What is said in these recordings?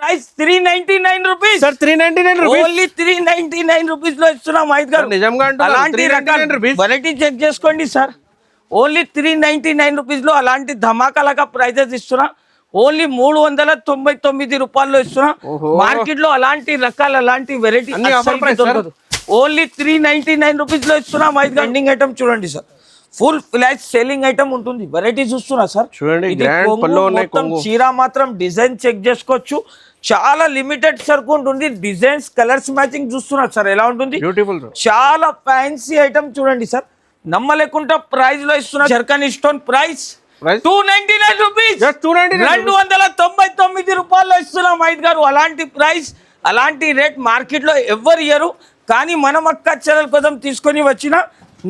Price 399 rupees sir 399 rupees only 399 rupees లో ఇస్తున్నాం మైద్ గారు. నిజంగా అలాంటి రకాల వెరైటీ చెక్ చేసుకోండి సార్. ఓన్లీ 399 రూపీస్ లో అలాంటి ధమాకాలగా ప్రైజెస్ ఇస్తున్నా. ఓన్లీ 399 రూపాయల్లో ఇస్తున్నా. మార్కెట్ లో అలాంటి రకాల అలాంటి వెరైటీ ఓన్లీ 399 రూపీస్ లో ఇస్తున్నా. మైద్ గారు ఎండింగ్ ఐటమ్ చూడండి sir, full flash selling item ఉంటుంది. వెరైటీ చూస్తున్నా సార్, చీర మాత్రం డిజైన్ చెక్ చేసుకోవచ్చు. చాలా లిమిటెడ్ సరుకు ఉంటుంది. డిజైన్స్ కలర్స్ మ్యాచింగ్ చూస్తున్నారు సార్, ఎలా ఉంటుంది బ్యూటిఫుల్. చాలా ఫ్యాన్సీ ఐటమ్ చూడండి సార్, నమ్మలేకుండా ప్రైస్ లో ఇస్తున్నా. జర్కన్ స్టోన్ ప్రైస్ 299 రూపీస్, 299 రూపాయల్లో ఇస్తున్నాం మైద్ గారు. అలాంటి ప్రైస్ అలాంటి రేట్ మార్కెట్ లో ఎవరు ఇయ్యరు. కానీ మనం అక్క చెల్లెల కోసం తీసుకొని వచ్చిన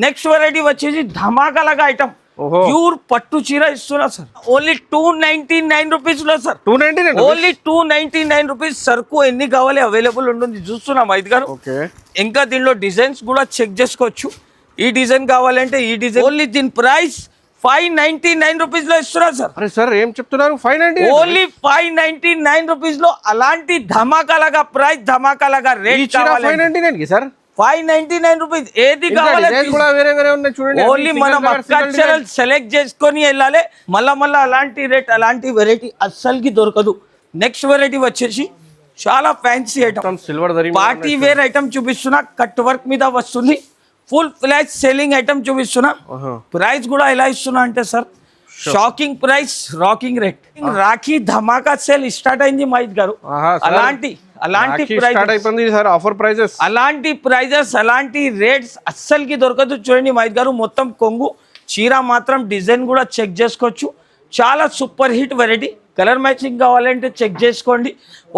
నెక్స్ట్ వెరైటీ వచ్చేసి ధమాకాలగా ఐటమ్ ప్యూర్ పట్టు చీర ఇస్తున్నా సార్. ఓన్లీ 299 రూపీస్ లో సార్, 299 ఓన్లీ 299 రూపీస్. సరుకు ఎన్ని కావాలి అవైలబుల్ ఉంటుంది చూస్తున్నాం మైద్ గారు. ఇంకా దీనిలో డిజైన్స్ కూడా చెక్ చేసుకోవచ్చు. ఈ డిజైన్ కావాలంటే ఈ డిజైన్. ఓన్లీ దీని ప్రైస్ 599 రూపీస్ లో ఇస్తున్నా సార్. అరే సార్ ఏం చెప్తున్నారు, 590 ఓన్లీ 599 రూపీస్ లో అలాంటి ధమాకాలగా ప్రైస్, ధమాకాలగా రేట్ కావాలి. 599 కి సార్ 599 రూపీస్. ఏది కావాలి చూడండి, ఓన్లీ మనం అక్షరాలు సెలెక్ట్ చేసుకొని వెళ్ళాలి. మళ్ళా అలాంటి రేట్ అలాంటి వెరైటీ అస్సలకి దొరకదు. నెక్స్ట్ వెరైటీ వచ్చేసి చాలా fancy item, silver party wear item చూపిస్తున్నా. కట్ వర్క్ మీద వస్తుంది, ఫుల్ ఫ్లాష్ సేలింగ్ ఐటమ్ చూపిస్తున్నా. ప్రైస్ కూడా ఎలా ఇస్తున్నా అంటే sir, shocking price, rocking rate. Rakhi Dhamaka sale start అయింది మైద్ గారు. అలాంటి ఆఫర్ ప్రైజెస్, అలాంటి ప్రైజెస్ అలాంటి రేట్స్ అస్సలకి దొరకదు. చూడండి మైద్ గారు, మొత్తం కొంగు చీర మాత్రం డిజైన్ కూడా చెక్ చేసుకోవచ్చు. చాలా super hit variety. Colour matching కావాలంటే చెక్ చేసుకోండి.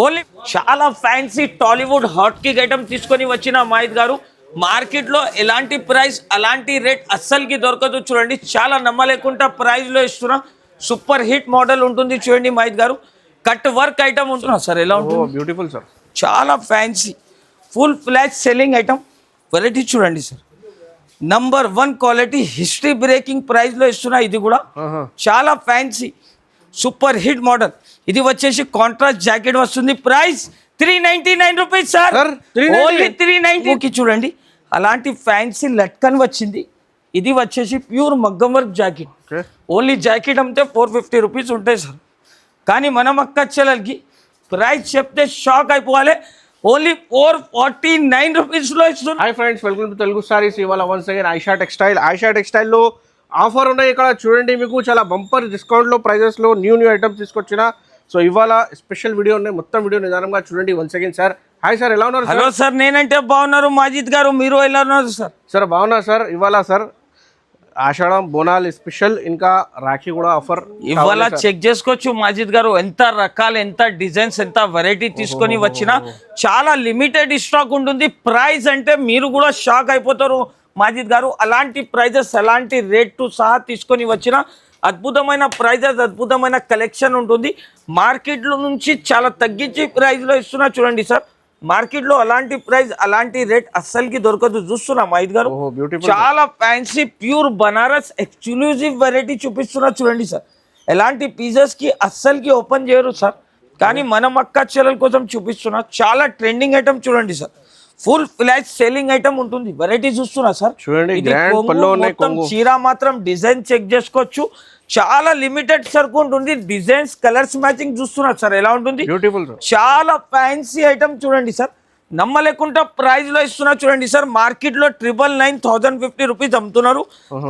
ఓన్లీ చాలా fancy Tollywood hot cake item తీసుకొని వచ్చిన మైద్ గారు. మార్కెట్ లో ఎలాంటి ప్రైస్ అలాంటి రేట్ అస్సలకి దొరకదు. చూడండి, చాలా నమ్మలేకుండా ప్రైస్ లో ఇస్తున్నా. సూపర్ హిట్ మోడల్ ఉంటుంది చూడండి మైద్ గారు. కట్ వర్క్ ఐటమ్ ఉంటున్నా సార్, ఎలా ఉంటుంది బ్యూటిఫుల్ సార్. చాలా fancy full flash selling item variety చూడండి sir. Number 1 quality, history breaking price లో ఇస్తున్నా. ఇది కూడా చాలా ఫ్యాన్సీ సూపర్ హిట్ మోడల్. ఇది వచ్చేసి కాంట్రాస్ట్ జాకెట్ వస్తుంది. ప్రైస్ 399 రూపీస్ సార్, ఓన్లీ 390 చూడండి. అలాంటి ఫ్యాన్సీ లట్కన్ వచ్చింది. ఇది వచ్చేసి ప్యూర్ మగ్గం వర్క్ జాకెట్. ఓన్లీ జాకెట్ అమ్మితే 450 రూపీస్ ఉంటాయి సార్. కానీ మనం అక్క చెల్లెలకి ప్రైస్ చెప్తే షాక్ అయిపోవాలి. ఓన్లీ 449 రూపీస్ లో ఇస్తున్నాం. Hi friends, welcome to Telugu saris. ఇవాళ వన్స్ అగైన్ ఆయిషా టెక్స్టైల్ లో ఆఫర్ ఉన్నాయి. ఇక్కడ చూడండి, మీకు చాలా బంపర్ డిస్కౌంట్ లో ప్రైజెస్ లో న్యూ ఐటమ్స్ తీసుకొచ్చిన. సో ఇవాళ స్పెషల్ వీడియో ఉన్నాయి, మొత్తం వీడియో నిదానంగా చూడండి. Once again sir, hi sir, ఎలా ఉన్నారు? హలో సార్, నేనంటే బాగున్నారు మాజిద్ గారు, మీరు ఎలా ఉన్నారు సార్? సార్ బాగున్నా సార్. ఇవాళ సార్ ఆషాఢం బోనాలు స్పెషల్, ఇంకా రాఖీ కూడా ఆఫర్ ఇవాళ చెక్ చేసుకోవచ్చు మాజిద్ గారు. ఎంత రకాలు, ఎంత డిజైన్స్, ఎంత వెరైటీ తీసుకొని వచ్చినా చాలా లిమిటెడ్ స్టాక్ ఉంటుంది. ప్రైస్ అంటే మీరు కూడా షాక్ అయిపోతారు మాజిద్ గారు. అలాంటి ప్రైజెస్ అలాంటి రేట్ సహా తీసుకొని వచ్చిన అద్భుతమైన ప్రైజెస్, అద్భుతమైన కలెక్షన్ ఉంటుంది. మార్కెట్లో నుంచి చాలా తగ్గించి ప్రైస్లో ఇస్తున్నా చూడండి సార్. మార్కెట్లో అలాంటి ప్రైస్ అలాంటి రేట్ అస్సలకి దొరకదు. చూస్తున్నా మైద్ గారు, చాలా fancy pure Banaras exclusive variety చూపిస్తున్నా చూడండి సార్. ఎలాంటి పీసెస్ కి అస్సలకి ఓపెన్ చేయరు సార్, కానీ మనం అక్క చెల్లెల కోసం చూపిస్తున్నా. చాలా ట్రెండింగ్ ఐటమ్ చూడండి sir, full flash selling item ఉంటుంది. వెరైటీ చూస్తున్నా సార్, చీర మాత్రం డిజైన్ చెక్ చేసుకోవచ్చు. చాలా లిమిటెడ్ సరుకు ఉంటుంది. డిజైన్స్ కలర్స్ మ్యాచింగ్ చూస్తున్నా సార్, ఎలా ఉంటుంది చాలా ఫ్యాన్సీ ఐటమ్ చూడండి సార్. నమ్మలేకుండా ప్రైస్ లో ఇస్తున్నా చూడండి సార్. మార్కెట్ లో 999,050 రూపీస్ అమ్ముతున్నారు,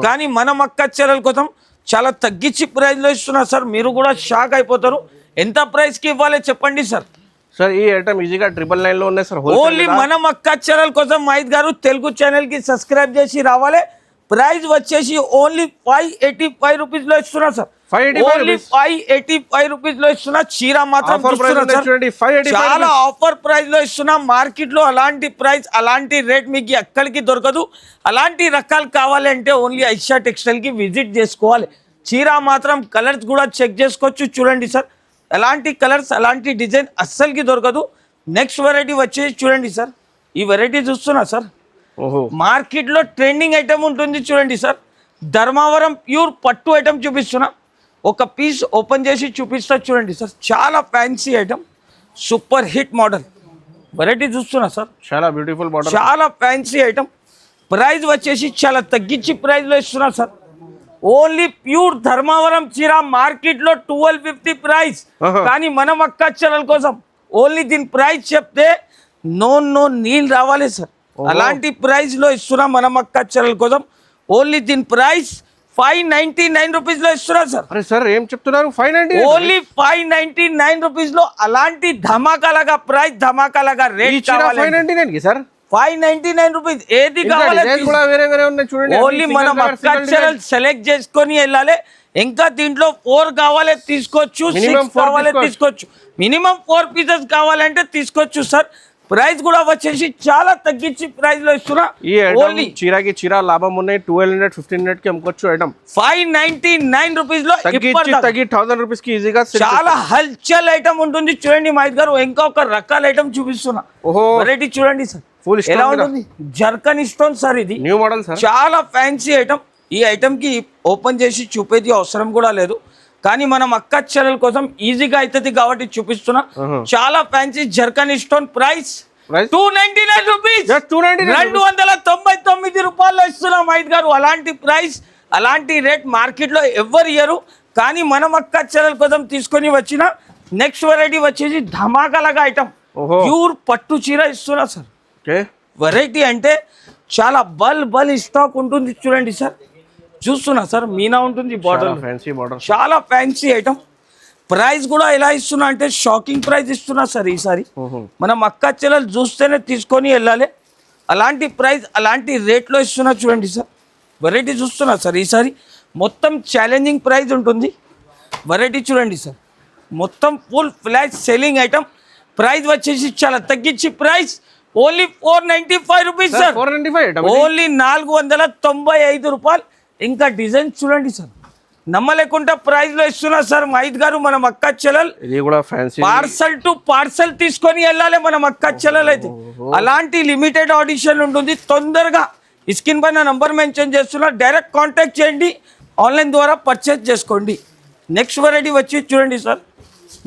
కానీ మనం అక్క చెల్లెల కోసం చాలా తగ్గించి ప్రైస్ లో ఇస్తున్నా సార్. మీరు కూడా షాక్ అయిపోతారు. ఎంత ప్రైస్ కి ఇవ్వాలి చెప్పండి సార్. సార్ ఈ ఐటమ్ ఈజీగా 999 లో ఉన్నాయి సార్. ఓన్లీ మనం అక్క చెల్లెల కోసం మైద్ గారు తెలుగు ఛానల్ కి సబ్స్క్రైబ్ చేసి రావాలి. ప్రైస్ వచ్చేసి ఓన్లీ 585 రూపీస్ లో ఇస్తున్నా సార్. ఓన్లీ 585 రూపీస్ లో ఇస్తున్నా. చీర మాత్రం చాలా ఆఫర్ ప్రైస్ లో ఇస్తున్నా. మార్కెట్ లో అలాంటి ప్రైస్ అలాంటి రేట్ మీకు ఎక్కడికి దొరకదు. అలాంటి రకాలు కావాలంటే ఓన్లీ ఆయిషా టెక్స్టైల్ కి విజిట్ చేసుకోవాలి. చీర మాత్రం కలర్స్ కూడా చెక్ చేసుకోవచ్చు చూడండి సార్. అలాంటి కలర్స్ అలాంటి డిజైన్ అస్సలకి దొరకదు. నెక్స్ట్ వెరైటీ వచ్చేసి చూడండి సార్. ఈ వెరైటీ చూస్తున్నా సార్, మార్కెట్ లో ట్రెండింగ్ ఐటమ్ ఉంటుంది చూడండి సార్. ధర్మవరం ప్యూర్ పట్టు ఐటమ్ చూపిస్తున్నా. ఒక పీస్ ఓపెన్ చేసి చూపిస్తా చూడండి సార్. చాలా fancy item, super hit model variety చూస్తున్నా సార్, చాలా బ్యూటిఫుల్ బార్డర్. చాలా ఫ్యాన్సీ ఐటమ్. ప్రైస్ వచ్చేసి చాలా తగ్గించి ప్రైస్లో ఇస్తున్నా సార్. ఓన్లీ ప్యూర్ ధర్మవరం చీర మార్కెట్లో 1250 ప్రైస్, కానీ మనం అక్క చెల్లెల కోసం ఓన్లీ దీని ప్రైస్ చెప్తే నో నీళ్ళు రావాలి సార్. అలాంటి ప్రైస్లో ఇస్తున్నా మనం అక్క చెల్లెల కోసం. ఓన్లీ దీని ప్రైస్ 599 రూపీస్లో ఇస్తున్నా సార్. అరే సార్ ఏం చెప్తున్నారు? 590 ఓన్లీ 599 రూపీస్లో అలాంటి ధమాకాలాగా ప్రైస్, ధమాకాలాగా రేట్ కావాలి. 599 కి సార్ 599 రూపీస్. ఏది కావాలి కూడా వేరే వేరే ఉన్నాయి చూడండి. ఓన్లీ మనం అక్క చెల్లెలు సెలెక్ట్ చేసుకొని వెళ్ళాలి. ఇంకా దీంట్లో 4 కావాలి తీసుకోవచ్చు, 6 కావాలి తీసుకోవచ్చు, మినిమం 4 పీసెస్ కావాలంటే తీసుకోవచ్చు సార్. ప్రైస్ కూడా వచ్చేసి చాలా తగ్గించి ప్రైస్ లో ఇస్తున్నా. ఈ ఐటమ్ చీరకి చీర లాభం ఉన్నాయి. 1200 1500 కి అమ్ముకోవచ్చు. ఐటమ్ 599 రూపీస్ లో తగ్గి 1000 రూపీస్ కి ఈజీగా చాలా హల్చల్ ఐటమ్ ఉంటుంది. చూడండి మహిత్ గారు, ఇంకా ఒక రకాల ఐటమ్ చూపిస్తున్నా. వెరైటీ చూడండి సార్, ఫుల్ ఎలా ఉంటుంది. జర్కన్ స్టోన్ సార్, ఇది న్యూ మోడల్ సార్, చాలా ఫ్యాన్సీ ఐటమ్. ఈ ఐటమ్ కి ఓపెన్ చేసి చూపేది అవసరం కూడా లేదు, కానీ మనం అక్క చెల్లెల కోసం ఈజీగా అవుతుంది కాబట్టి చూపిస్తున్నా. చాలా fancy zircon stone. Price 299 rupees, 299 రూపాయలు ఇస్తున్నాం మహిత్ గారు. అలాంటి ప్రైస్, అలాంటి రేట్ మార్కెట్ లో ఎవరు ఇయ్యరు, కానీ మనం అక్క చెల్లెల కోసం తీసుకొని వచ్చిన. నెక్స్ట్ వెరైటీ వచ్చేసి ధమాకాలాగా ఐటమ్, ప్యూర్ పట్టు చీర ఇస్తున్నా సార్. వెరైటీ అంటే చాలా బల్ స్టాక్ ఉంటుంది. చూడండి సార్, చూస్తున్నా సార్, మీనా ఉంటుంది బార్డర్, చాలా ఫ్యాన్సీ ఐటమ్. ప్రైస్ కూడా ఎలా ఇస్తున్నా అంటే షాకింగ్ ప్రైస్ ఇస్తున్నా సార్. ఈసారి మనం అక్క చెల్లెలు చూస్తేనే తీసుకొని వెళ్ళాలి. అలాంటి ప్రైస్, అలాంటి రేట్లో ఇస్తున్నా. చూడండి సార్, వెరైటీ చూస్తున్నా సార్. ఈసారి మొత్తం ఛాలెంజింగ్ ప్రైస్ ఉంటుంది. వెరైటీ చూడండి సార్, మొత్తం full flash selling item. Price వచ్చేసి చాలా తగ్గించి price only 495 rupees sir. Only 495 రూపాయలు. ఇంకా డిజైన్ చూడండి సార్, నమ్మలేకుండా ప్రైస్ లో ఇస్తున్నా సార్ మహిత్ గారు. మనం అక్క చెల్లెలు పార్సల్ టు పార్సల్ తీసుకొని వెళ్ళాలి మనం అక్క చెల్లెలు అయితే. అలాంటి లిమిటెడ్ ఆడిషన్ ఉంటుంది. తొందరగా స్క్రీన్ పైన నంబర్ మెన్షన్ చేస్తున్నా, డైరెక్ట్ కాంటాక్ట్ చేయండి, ఆన్లైన్ ద్వారా పర్చేస్ చేసుకోండి. నెక్స్ట్ వెరైటీ వచ్చి చూడండి సార్,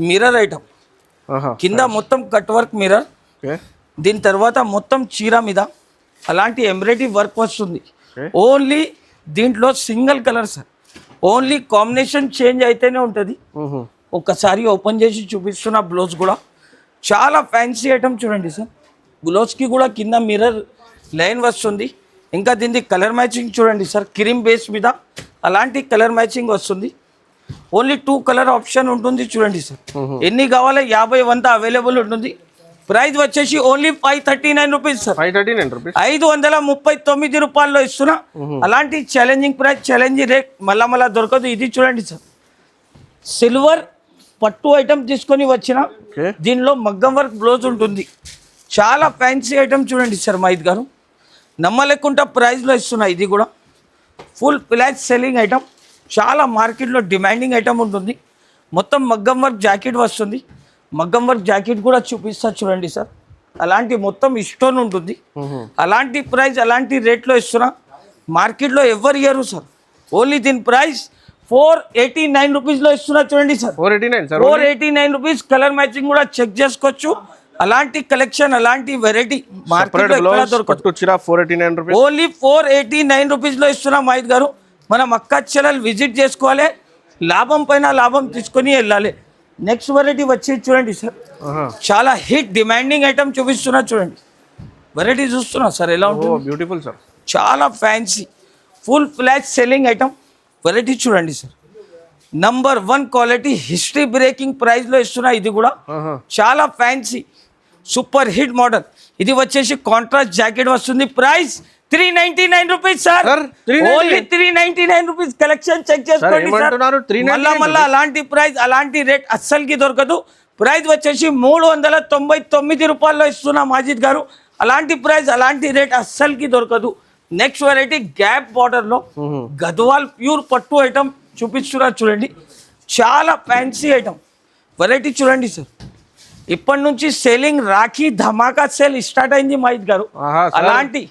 మిర్రర్ ఐటమ్. కింద మొత్తం కట్ వర్క్ మిర్రర్, దీని తర్వాత మొత్తం చీర మీద అలాంటి ఎంబ్రాయిడరీ వర్క్ వస్తుంది. ఓన్లీ దీంట్లో single colour sir, only combination change అయితేనే ఉంటుంది. ఒక్కసారి ఓపెన్ చేసి చూపిస్తున్న బ్లౌజ్ కూడా చాలా ఫ్యాన్సీ ఐటమ్. చూడండి సార్, బ్లౌజ్కి కూడా కింద మిర్రర్ లైన్ వస్తుంది. ఇంకా దీనికి కలర్ మ్యాచింగ్ చూడండి సార్, క్రీమ్ బేస్ మీద అలాంటి కలర్ మ్యాచింగ్ వస్తుంది. ఓన్లీ 2 కలర్ ఆప్షన్ ఉంటుంది. చూడండి సార్, ఎన్ని కావాలి 50 వంద అవైలబుల్ ఉంటుంది. ప్రైస్ వచ్చేసి ఓన్లీ 539 రూపీస్ సార్. 539 రూపాయల్లో ఇస్తున్నా. అలాంటి ఛాలెంజింగ్ ప్రైస్, ఛాలెంజింగ్ రేట్ మళ్ళా దొరకదు. ఇది చూడండి సార్, సిల్వర్ పట్టు ఐటమ్ తీసుకొని వచ్చిన. దీనిలో మగ్గం వర్క్ బ్లౌజ్ ఉంటుంది. చాలా ఫ్యాన్సీ ఐటమ్ చూడండి సార్ మహిత్ గారు, నమ్మలేకుండా ప్రైస్లో ఇస్తున్నా. ఇది కూడా ఫుల్ ఫ్లాష్ సెల్లింగ్ ఐటమ్, చాలా మార్కెట్లో డిమాండింగ్ ఐటమ్ ఉంటుంది. మొత్తం మగ్గం వర్క్ జాకెట్ వస్తుంది. మగ్గం వర్క్ జాకెట్ కూడా చూపిస్తా చూడండి సార్. అలాంటి మొత్తం స్టోన్ ఉంటుంది. అలాంటి ప్రైస్, అలాంటి రేట్లో ఇస్తున్నా. మార్కెట్లో ఎవరు ఇయ్యరు సార్. ఓన్లీ దీని ప్రైస్ 489 రూపీస్లో ఇస్తున్నా. చూడండి సార్, 489 రూపీస్. కలర్ మ్యాచింగ్ కూడా చెక్ చేసుకోవచ్చు. అలాంటి కలెక్షన్, అలాంటి వెరైటీ మార్కెట్లో ఎక్కడ దొరకదు. ఓన్లీ 489 రూపీస్లో ఇస్తున్నా మహిత్ గారు. మనం అక్క చెల్లెలు విజిట్ చేసుకోవాలి, లాభం పైన లాభం తీసుకొని వెళ్ళాలి. నెక్స్ట్ వెరైటీ వచ్చి చూడండి సార్, చాలా హిట్ డిమాండింగ్ ఐటమ్ చూపిస్తున్నా. చూడండి వెరైటీ చూస్తున్నా సార్, ఎలా ఉంటుంది. బ్యూటిఫుల్ సార్, చాలా fancy full flash selling item. Variety చూడండి sir, number 1 quality, history breaking price లో ఇస్తున్నా. ఇది కూడా చాలా ఫ్యాన్సీ సూపర్ హిట్ మోడల్. ఇది వచ్చేసి కాంట్రాస్ట్ జాకెట్ వస్తుంది. Price 399 rupees sir. Only 399 rupees. Collection check చేసుకోండి సార్. మళ్ళా అలాంటి ప్రైస్, అలాంటి రేట్ అస్సలకి దొరకదు. ప్రైస్ వచ్చేసి 399 రూపాయల్లో ఇస్తున్నా మాజిద్ గారు. అలాంటి ప్రైస్, అలాంటి రేట్ అస్సలకి దొరకదు. నెక్స్ట్ వెరైటీ గ్యాప్ బార్డర్ లో గద్వాల్ ప్యూర్ పట్టు ఐటమ్ చూపిస్తున్నా. చూడండి, చాలా ఫ్యాన్సీ ఐటమ్. వెరైటీ చూడండి సార్, ఇప్పటి నుంచి selling Rakhi Dhamaka sale start అయింది మహిత్ గారు. అలాంటి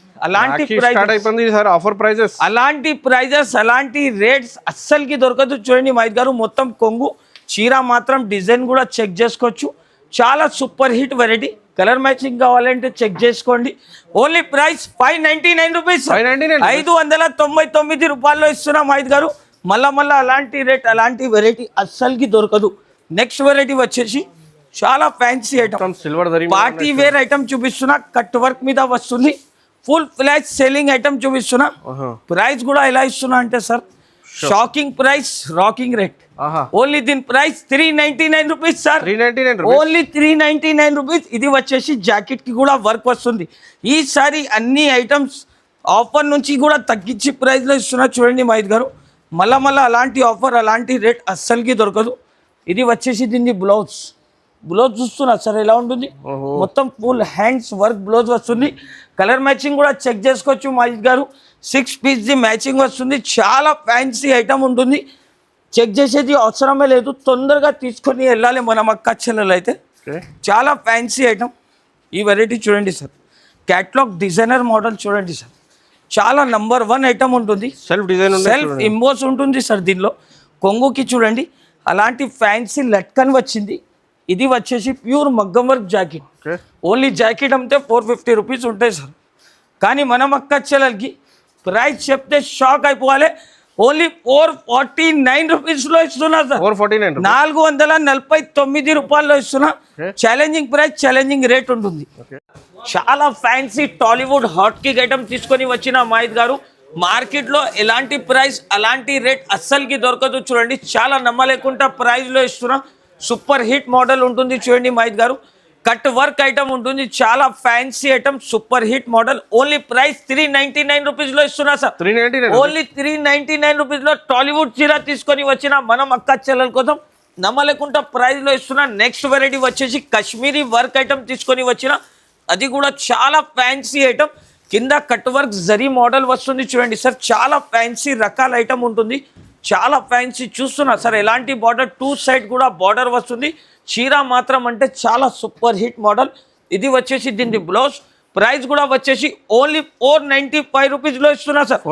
ప్రైజెస్, అలాంటి రేట్స్ అస్సలకి దొరకదు. చూడండి మహిత్ గారు, మొత్తం కొంగు చీర మాత్రం డిజైన్ కూడా చెక్ చేసుకోవచ్చు. చాలా super hit variety. Colour matching కావాలంటే చెక్ చేసుకోండి. ఓన్లీ ప్రైస్ 599 రూపీస్, 599 రూపాయల్లో ఇస్తున్నాం మైద్ గారు. మళ్ళా అలాంటి రేట్ అలాంటి వెరైటీ అస్సలకి దొరకదు. నెక్స్ట్ వెరైటీ వచ్చేసి చాలా fancy item, silver party wear item చూపిస్తున్నా. కట్ వర్క్ మీద వస్తుంది, ఫుల్ ఫ్లాష్ సెల్లింగ్ ఐటమ్ చూపిస్తున్నా. ప్రైస్ కూడా ఎలా ఇస్తున్నా అంటే sir, shocking price, rocking rate. Only దీని price 399 rupees sir, 399 only 399 rupees. ఇది వచ్చేసి జాకెట్ కి కూడా వర్క్ వస్తుంది. ఈసారి అన్ని ఐటమ్స్ ఆఫర్ నుంచి కూడా తగ్గించి ప్రైస్ లో ఇస్తున్నా చూడండి మైద్ గారు. మళ్ళా అలాంటి ఆఫర్ అలాంటి రేట్ అస్సలకి దొరకదు. ఇది వచ్చేసి దీన్ని బ్లౌజ్ చూస్తున్నా సార్ ఎలా ఉంటుంది. మొత్తం ఫుల్ హ్యాండ్స్ వర్క్ బ్లౌజ్ వస్తుంది. కలర్ మ్యాచింగ్ కూడా చెక్ చేసుకోవచ్చు మైద్ గారు. 6 పీస్ ది మ్యాచింగ్ వస్తుంది. చాలా ఫ్యాన్సీ ఐటమ్ ఉంటుంది. చెక్ చేసేది అవసరమే లేదు, తొందరగా తీసుకొని వెళ్ళాలి మనం అక్క చెల్లెలు అయితే. చాలా ఫ్యాన్సీ ఐటమ్. ఈ వెరైటీ చూడండి సార్, క్యాట్లాగ్ డిజైనర్ మోడల్ చూడండి సార్. చాలా నంబర్ 1 ఐటమ్ ఉంటుంది. సెల్ఫ్ డిజైన్, సెల్ఫ్ ఇంబోస్ ఉంటుంది సార్ దీనిలో. కొంగుకి చూడండి అలాంటి ఫ్యాన్సీ లట్కన్ వచ్చింది. ఇది వచ్చేసి ప్యూర్ మగ్గం వర్క్ జాకెట్. ఓన్లీ జాకెట్ అమ్మితే 450 రూపీస్ ఉంటాయి సార్. కానీ మనం అక్క చెల్లెలకి ప్రైస్ చెప్తే షాక్ అయిపోవాలి. ఓన్లీ 449 రూపీస్లో ఇస్తున్నా సార్, 449 రూపాయల్లో ఇస్తున్నా. ఛాలెంజింగ్ ప్రైస్, ఛాలెంజింగ్ రేట్ ఉంటుంది. చాలా fancy Tollywood hot cake item తీసుకొని వచ్చిన మైద్ గారు. మార్కెట్లో ఎలాంటి ప్రైస్ అలాంటి రేట్ అస్సలకి దొరకదు చూడండి. చాలా నమ్మలేకుండా ప్రైస్లో ఇస్తున్నా. సూపర్ హిట్ మోడల్ ఉంటుంది చూడండి మైద్ గారు. కట్ వర్క్ ఐటమ్ ఉంటుంది, చాలా fancy item, super hit model. Only price 399 రూపీస్లో ఇస్తున్నా సార్, 399, ఓన్లీ 399 రూపీస్లో టాలీవుడ్ చీర తీసుకొని వచ్చిన మనం అక్క చెల్లెల కోసం నమ్మలేకుండా ప్రైస్లో ఇస్తున్నా. నెక్స్ట్ వెరైటీ వచ్చేసి కాశ్మీరీ వర్క్ ఐటమ్ తీసుకొని వచ్చిన, అది కూడా చాలా ఫ్యాన్సీ ఐటమ్. కింద కట్ వర్క్ జరీ మోడల్ వస్తుంది చూడండి సార్. చాలా ఫ్యాన్సీ రకాల ఐటమ్ ఉంటుంది, చాలా ఫ్యాన్సీ. చూస్తున్నా సార్ ఎలాంటి బార్డర్, 2 సైడ్ కూడా బార్డర్ వస్తుంది. చీర మాత్రం అంటే చాలా సూపర్ హిట్ మోడల్. ఇది వచ్చేసి దీని బ్లౌజ్. ప్రైస్ కూడా వచ్చేసి ఓన్లీ 495 రూపీస్లో ఇస్తున్నా సార్,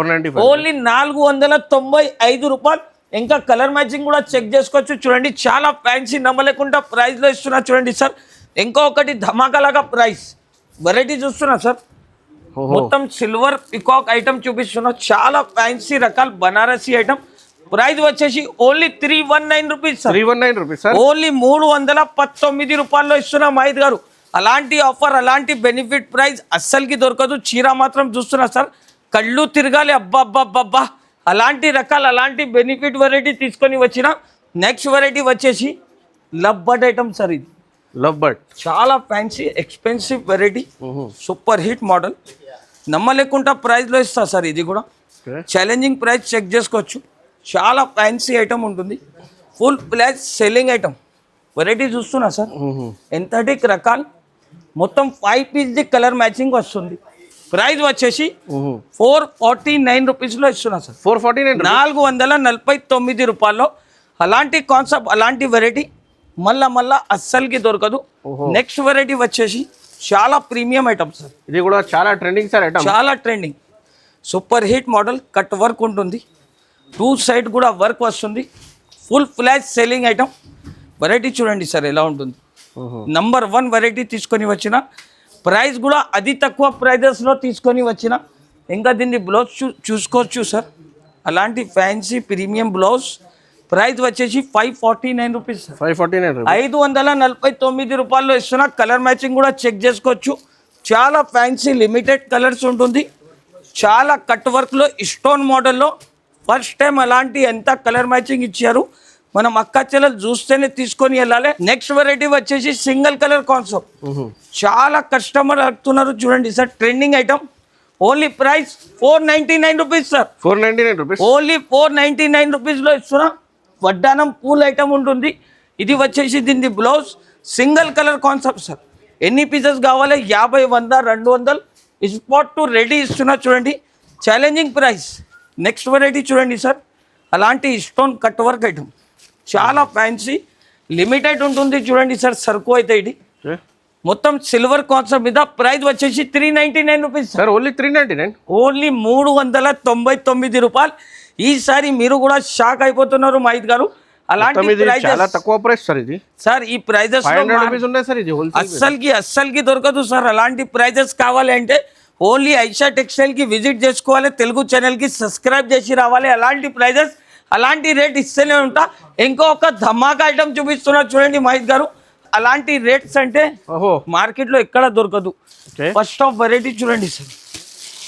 ఓన్లీ 495 రూపాయలు. ఇంకా కలర్ మ్యాచింగ్ కూడా చెక్ చేసుకోవచ్చు చూడండి. చాలా ఫ్యాన్సీ నమ్మలేకుండా ప్రైస్లో ఇస్తున్నా చూడండి సార్. ఇంకొకటి ధమాకాలాగా ప్రైస్ వెరైటీ చూస్తున్నా సార్. మొత్తం సిల్వర్ పికాక్ ఐటమ్ చూపిస్తున్నా. చాలా ఫ్యాన్సీ రకాల బనారసీ ఐటమ్. ప్రైస్ వచ్చేసి only 319 rupees sir, 319 rupees sir, only 319 రూపాయల్లో ఇస్తున్నా మైద్ గారు. అలాంటి ఆఫర్ అలాంటి బెనిఫిట్ ప్రైస్ అస్సలకి దొరకదు. చీర మాత్రం చూస్తున్నా సార్, కళ్ళు తిరగాలి అబ్బా. అలాంటి రకాల అలాంటి బెనిఫిట్ వెరైటీ తీసుకొని వచ్చిన. నెక్స్ట్ వెరైటీ వచ్చేసి లవ్ బర్డ్ ఐటమ్ సార్. ఇది లవ్ బర్డ్ చాలా fancy expensive variety, super hit model. నమ్మలేకుండా ప్రైస్లో ఇస్తా సార్. ఇది కూడా ఛాలెంజింగ్ ప్రైస్ చెక్ చేసుకోవచ్చు. చాలా ఫ్యాన్సీ ఐటమ్ ఉంటుంది, full plus selling item. Variety చూస్తున్నా సార్, ఎంతటిక్ రకాలు. మొత్తం 5 పీస్ ది కలర్ మ్యాచింగ్ వస్తుంది. ప్రైస్ వచ్చేసి 449 రూపీస్లో ఇస్తున్నా సార్, 449 రూపాయల్లో. అలాంటి కాన్సెప్ట్ అలాంటి వెరైటీ మళ్ళా అస్సలకి దొరకదు. నెక్స్ట్ వెరైటీ వచ్చేసి చాలా ప్రీమియం ఐటమ్ సార్. ఇది కూడా చాలా ట్రెండింగ్ సార్ ఐటమ్, చాలా trending, super hit model. Cut work ఉంటుంది, 2 సైడ్ కూడా వర్క్ వస్తుంది. Full flash selling item. Variety చూడండి సార్ ఎలా ఉంటుంది. నంబర్ 1 వెరైటీ తీసుకొని వచ్చిన. ప్రైస్ కూడా అతి తక్కువ ప్రైజెస్లో తీసుకొని వచ్చిన. ఇంకా దీన్ని బ్లౌజ్ చూసుకోవచ్చు సార్. అలాంటి ఫ్యాన్సీ ప్రీమియం బ్లౌజ్. ప్రైస్ వచ్చేసి 549 రూపీస్, 549 రూపాయల్లో ఇస్తున్నా. కలర్ మ్యాచింగ్ కూడా చెక్ చేసుకోవచ్చు. చాలా ఫ్యాన్సీ లిమిటెడ్ కలర్స్ ఉంటుంది. చాలా కట్ వర్క్లో స్టోన్ మోడల్లో ఫస్ట్ టైం అలాంటి ఎంత కలర్ మ్యాచింగ్ ఇచ్చారు. మనం అక్క చెల్లెలు చూస్తేనే తీసుకొని వెళ్ళాలి. నెక్స్ట్ వెరైటీ వచ్చేసి సింగిల్ కలర్ కాన్సెప్ట్. చాలా కస్టమర్ అడుగుతున్నారు చూడండి sir. Trending item. Only price 499 rupees sir, 499 rupees, only 499 రూపీస్లో ఇస్తున్నా. వడ్డానం పూల్ ఐటమ్ ఉంటుంది. ఇది వచ్చేసి దీని blouse. Single colour concept sir. ఎన్ని పీసెస్ కావాలి? 50, 100, 200 స్పాట్ టు రెడీ ఇస్తున్నా చూడండి. Challenging price. నెక్స్ట్ వెరైటీ చూడండి సార్. అలాంటి స్టోన్ కట్ వర్క్ ఐటమ్, చాలా ఫ్యాన్సీ లిమిటెడ్ ఉంటుంది చూడండి సార్. సరుకు అయితే ఇది మొత్తం సిల్వర్ కాన్సెప్ట్ మీద. ప్రైస్ వచ్చేసి 399 రూపీస్ సార్, ఓన్లీ 399, ఓన్లీ 399 రూపాయలు. ఈసారి మీరు కూడా షాక్ అయిపోతున్నారు మైద్ గారు. అలాంటి మొత్తం ఇది చాలా ప్రైజెస్ తక్కువ ప్రైస్ సార్ ఇది సార్ ఈ ప్రైజెస్ 500 రూపీస్ ఉన్నాయి సార్ ఇది హోల్సేల్ అస్సలకి దొరకదు సార్. అలాంటి ప్రైజెస్ కావాలి అంటే ఓన్లీ ఐషా టెక్స్టైల్ కి విజిట్ చేసుకోవాలి, తెలుగు ఛానల్ కి సబ్స్క్రైబ్ చేసి రావాలి. అలాంటి ప్రైజెస్ అలాంటి రేట్ ఇస్తూనే ఉంటా. ఇంకొక ధమాకా ఐటమ్ చూపిస్తున్నా చూడండి మహిత్ గారు. అలాంటి రేట్స్ అంటే ఓహో మార్కెట్ లో ఎక్కడ దొరకదు. ఓకే ఫస్ట్ ఆఫ్ వెరైటీ చూడండి సార్,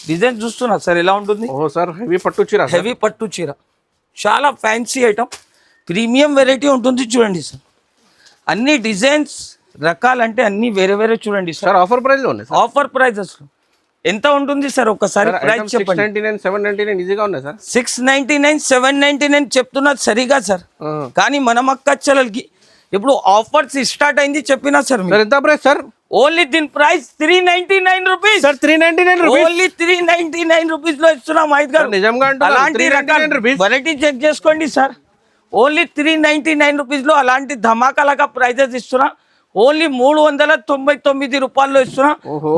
డిజైన్ చూస్తున్నా సార్ ఎలా ఉంటుంది. ఓహో సార్ హెవీ పట్టు చీర హెవీ పట్టు చీర, చాలా ఫ్యాన్సీ ఐటమ్, ప్రీమియం వెరైటీ ఉంటుంది చూడండి సార్. అన్ని డిజైన్స్ రకాలంటే అన్ని వేరే వేరే చూడండి సార్. సార్ ఆఫర్ ప్రైస్ లో ఉన్నాయి సార్. ఆఫర్ ప్రైజెస్ ఎంత ఉంటుంది సార్ ఒక్కసారి ప్రైస్ చెప్పండి. 699 799 ఈజీగా ఉన్నాయి సార్. 699 799 చెప్తున్నది సరిగా సార్, కానీ మన మక్కచ్చలకి ఇప్పుడు ఆఫర్స్ స్టార్ట్ అయింది చెప్పినా సార్. సార్ ఎంత ప్రైస్ సార్? ఓన్లీ దీని price 399 rupees sir 399 rupees only 399 rupees లో ఇస్తున్నాం మహిత్ గారు. నిజంగా అలాంటి రకాల వెరైటీ చెక్ చేసుకోండి సార్. ఓన్లీ 399 రూపీస్ లో అలాంటి ధమాకాలగా ప్రైజెస్ ఇస్తున్నా. ఓన్లీ 399 రూపాయల్లో ఇస్తున్నా.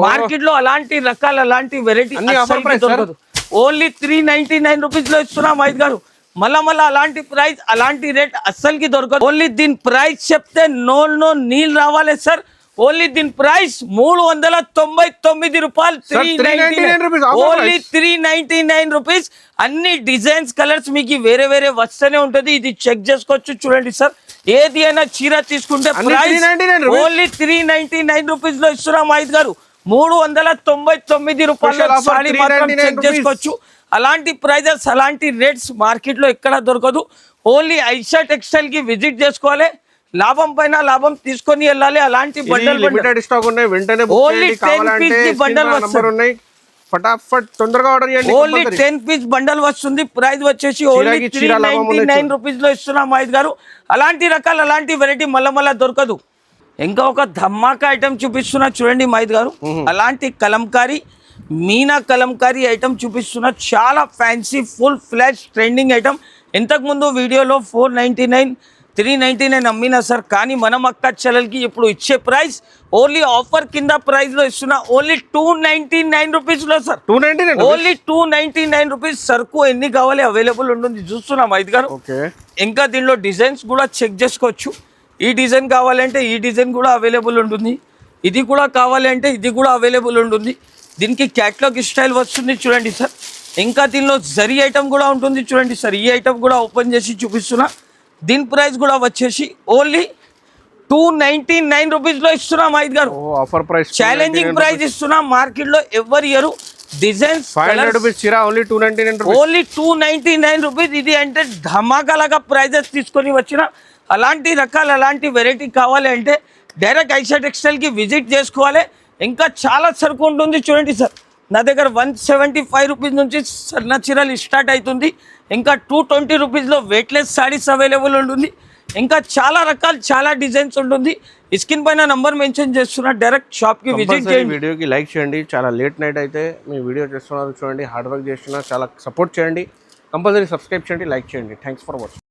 మార్కెట్ లో అలాంటి రకాల అలాంటి వెరైటీ దొరకదు. ఓన్లీ 399 రూపీస్ లో ఇస్తున్నా మహిత్ గారు. మళ్ళా అలాంటి ప్రైస్ అలాంటి రేట్ అస్సలకి దొరకదు. ఓన్లీ దీని ప్రైస్ చెప్తే నో నీళ్ళు రావాలి సార్. ఓన్లీ దీని ప్రైస్ 399 రూపాయలు. 399 రూపీస్ ఓన్లీ 399 రూపీస్. అన్ని డిజైన్స్ కలర్స్ మీకు వేరే వేరే వస్తూనే ఉంటది. ఇది చెక్ చేసుకోవచ్చు చూడండి సార్. ఏది అయినా చీర తీసుకుంటే ప్రైస్ ఓన్లీ 399 రూపీస్ లో ఇస్తున్నాం మహిత్ గారు. 399 రూపాయలు సారీ మాత్రం చెక్ చేసుకోవచ్చు. అలాంటి ప్రైజెస్ అలాంటి రేట్స్ మార్కెట్ లో ఎక్కడ దొరకదు. ఓన్లీ ఐషా టెక్స్టైల్ కి విజిట్ చేసుకోవాలి, లాభం పైన లాభం తీసుకొని వెళ్ళాలి. అలాంటి బండల్ లిమిటెడ్ స్టాక్ ఉన్నాయి, వెంటనే ఓన్లీ 10 పీస్ బండల్ వస్తుంది. ఫటాఫట్ తొందరగా ఆర్డర్ చేయండి. ఓన్లీ 10 పీస్ బండల్ వస్తుంది. ప్రైస్ వచ్చేసి ఓన్లీ 399 రూపీస్ లో ఇస్తున్నాం మహిత్ గారు. అలాంటి రకాలు అలాంటి వెరైటీ మళ్ళా దొరకదు. ఇంకా ఒక ధమాకా ఐటమ్ చూపిస్తున్నా చూడండి మహిత్ గారు. అలాంటి కలంకారీ మీనా కలంకారీ ఐటమ్ చూపిస్తున్నా. చాలా fancy full flash trending item. ఇంతకుముందు వీడియోలో 499 399 అమ్మినా సార్, కానీ మనం అక్క చెల్లెలకి ఇప్పుడు ఇచ్చే ప్రైస్ ఓన్లీ ఆఫర్ కింద ప్రైస్ లో ఇస్తున్నా. ఓన్లీ 299 రూపీస్ లో సార్. 299 only 299 rupees. సరుకు ఎన్ని కావాలి అవైలబుల్ ఉంటుంది చూస్తున్నాం మహిత్ గారు. ఇంకా దీనిలో డిజైన్స్ కూడా చెక్ చేసుకోవచ్చు. ఈ డిజైన్ కావాలంటే ఈ డిజైన్ కూడా అవైలబుల్ ఉంటుంది. ఇది కూడా కావాలంటే ఇది కూడా అవైలబుల్ ఉంటుంది. దీనికి క్యాట్లాగ్ స్టైల్ వస్తుంది చూడండి సార్. ఇంకా దీనిలో జరీ ఐటమ్ కూడా ఉంటుంది చూడండి సార్. ఈ ఐటమ్ కూడా ఓపెన్ చేసి చూపిస్తున్నా. దీని ప్రైస్ కూడా వచ్చేసి ఓన్లీ 299 రూపీస్ లో ఇస్తున్నా మహిత్ గారు. ఆఫర్ ప్రైస్ ఛాలెంజింగ్ ప్రైస్ ఇస్తున్నా. మార్కెట్ లో ఎవరి ఇయర్ డిజైన్స్ 500 రూపీస్ చీర ఓన్లీ 299 రూపీస్. Only 299 rupees. ఇది అంటే ధమాకాలాగా ప్రైజెస్ తీసుకొని వచ్చిన. అలాంటి రకాలు అలాంటి వెరైటీ కావాలి అంటే డైరెక్ట్ ఐషా టెక్స్టైల్ కి విజిట్ చేసుకోవాలి. ఇంకా చాలా సరుకు ఉంటుంది చూడండి సార్. నా దగ్గర 175 రూపీస్ నుంచి సన్న చీరలు స్టార్ట్ అవుతుంది. ఇంకా 220 రూపీస్లో వెయిట్లెస్ సారీస్ అవైలబుల్ ఉంటుంది. ఇంకా చాలా రకాలు చాలా డిజైన్స్ ఉంటుంది. స్క్రీన్ పైన నంబర్ మెన్షన్ చేస్తున్నా, డైరెక్ట్ షాప్కి విజిట్ చేయండి. వీడియోకి లైక్ చేయండి. చాలా లేట్ నైట్ అయితే మీ వీడియో చేస్తున్నారు చూడండి, హార్డ్ వర్క్ చేస్తున్నారు, చాలా సపోర్ట్ చేయండి. కంపల్సరీ సబ్స్క్రైబ్ చేయండి, లైక్ చేయండి. Thanks for watching.